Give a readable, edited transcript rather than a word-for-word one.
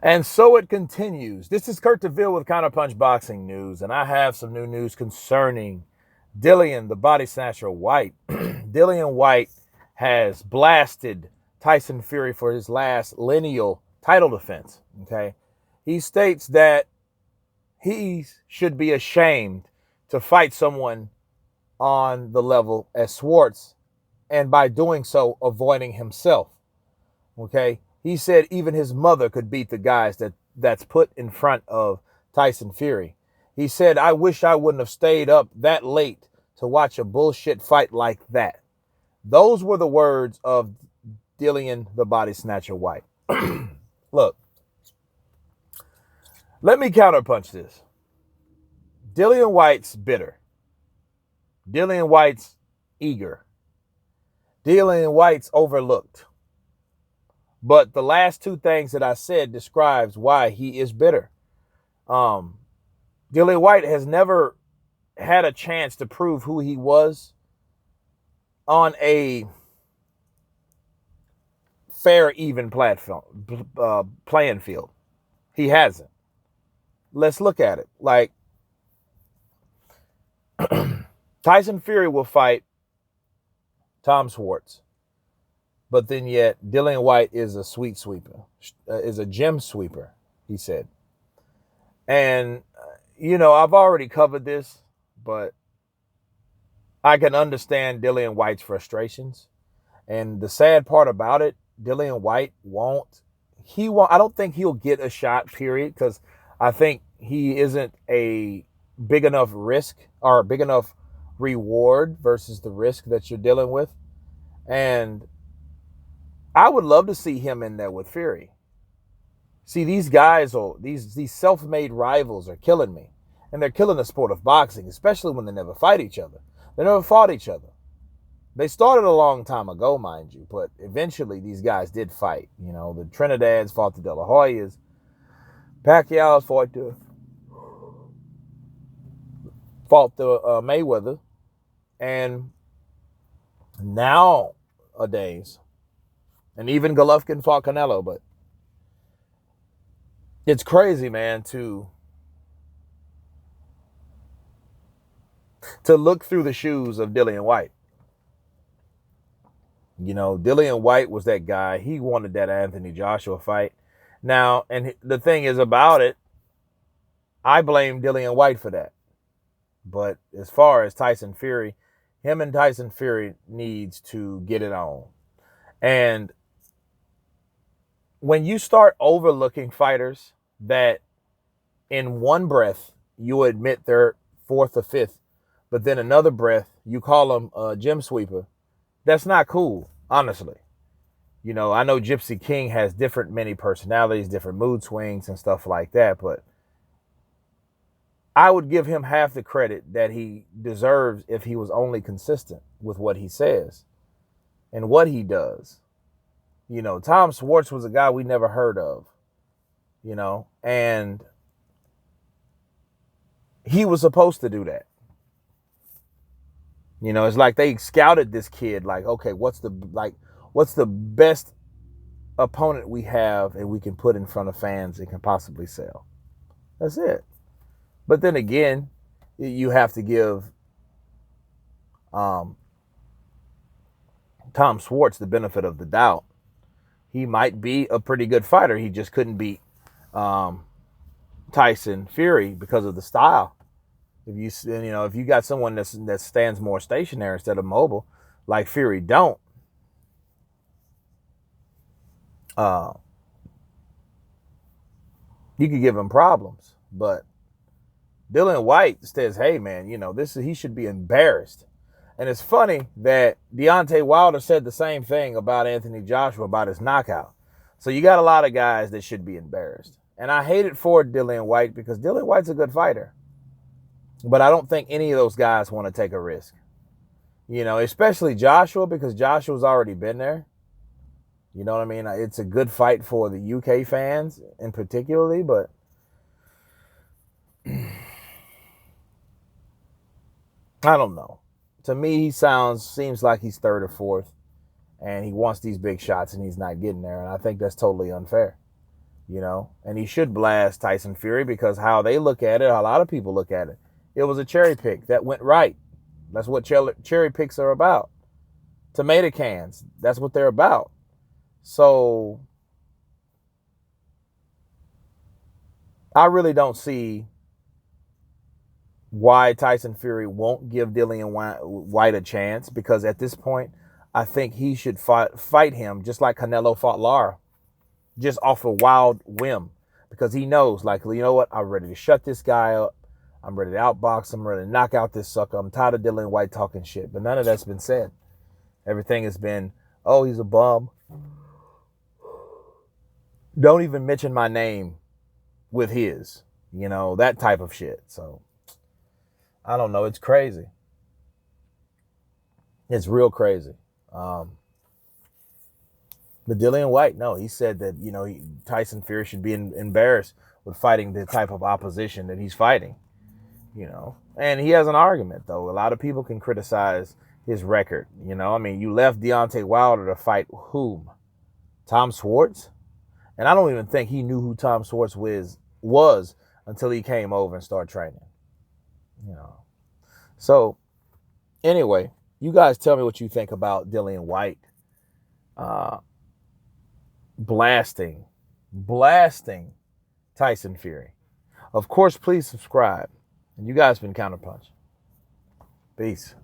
And so it continues. This is Kurt DeVille with Counterpunch Boxing News, and I have some new news concerning Dillian, the body snatcher White. Dillian White has blasted Tyson Fury for his last lineal title defense. Okay. He states that he should be ashamed to fight someone on the level as Swartz, and by doing so, avoiding himself. Okay. He said even his mother could beat the guys that's put in front of Tyson Fury. He said, I wish I wouldn't have stayed up that late to watch a bullshit fight like that. Those were the words of Dillian the Body Snatcher White. Look, let me counterpunch this. Dillian White's bitter. Dillian White's eager. Dillian White's overlooked. But the last two things that I said describes why he is bitter. Dillian White has never had a chance to prove who he was on a fair, even platform, playing field. He hasn't. Let's look at it. Like, Tyson Fury will fight Tom Schwartz. But then yet, Dillian White is a sweet sweeper, is a gem sweeper, he said. And, I've already covered this, but I can understand Dillian White's frustrations. And the sad part about it, Dillian White I don't think he'll get a shot, period, because I think he isn't a big enough risk or big enough reward versus the risk that you're dealing with. And I would love to see him in there with Fury. See, these guys these self-made rivals are killing me. And they're killing the sport of boxing, especially when they never fight each other. They never fought each other. They started a long time ago, mind you, but eventually these guys did fight. The Trinidads fought the De La Hoyas. Pacquiao's fought the Mayweather. And nowadays, and even Golovkin fought Canelo, but it's crazy, man, to look through the shoes of Dillian White. Dillian White was that guy. He wanted that Anthony Joshua fight. Now, and the thing is about it, I blame Dillian White for that. But as far as Tyson Fury, him and Tyson Fury needs to get it on. And when you start overlooking fighters that in one breath you admit they're fourth or fifth, but then another breath you call them a gem sweeper, that's not cool, honestly. I know Gypsy King has many personalities, different mood swings and stuff like that, but I would give him half the credit that he deserves if he was only consistent with what he says and what he does. Tom Schwartz was a guy we never heard of, and he was supposed to do that. It's like they scouted this kid like, okay, what's the best opponent we have and we can put in front of fans and can possibly sell. That's it. But then again, you have to give Tom Schwartz the benefit of the doubt. He might be a pretty good fighter. He just couldn't beat Tyson Fury because of the style. If you got someone that stands more stationary instead of mobile, like Fury don't, you could give him problems. But Dillian White says, hey man, he should be embarrassed. And it's funny that Deontay Wilder said the same thing about Anthony Joshua, about his knockout. So you got a lot of guys that should be embarrassed. And I hate it for Dillian White because Dillian White's a good fighter. But I don't think any of those guys want to take a risk. Especially Joshua, because Joshua's already been there. You know what I mean? It's a good fight for the UK fans in particularly, but I don't know. To me, he seems like he's third or fourth, and he wants these big shots, and he's not getting there, and I think that's totally unfair. you know, and he should blast Tyson Fury because how they look at it, a lot of people look at it, it was a cherry pick that went right. That's what cherry picks are about. Tomato cans, that's what they're about. So I really don't see why Tyson Fury won't give Dillian White a chance, because at this point, I think he should fight him just like Canelo fought Lara, just off a wild whim, because he knows, like, you know what, I'm ready to shut this guy up. I'm ready to outbox him. I'm ready to knock out this sucker. I'm tired of Dillian White talking shit, but none of that's been said. Everything has been, oh, he's a bum. Don't even mention my name with his, you know, that type of shit. So I don't know. It's crazy. It's real crazy. But Dillian White, no, he said that, you know, Tyson Fury should be embarrassed with fighting the type of opposition that he's fighting, you know. And he has an argument, though. A lot of people can criticize his record, you know. I mean, you left Deontay Wilder to fight whom? Tom Schwartz? And I don't even think he knew who Tom Schwartz was until he came over and started training, you know. So, anyway, you guys tell me what you think about Dillian White blasting Tyson Fury. Of course, please subscribe. And you guys been Counterpunch. Peace.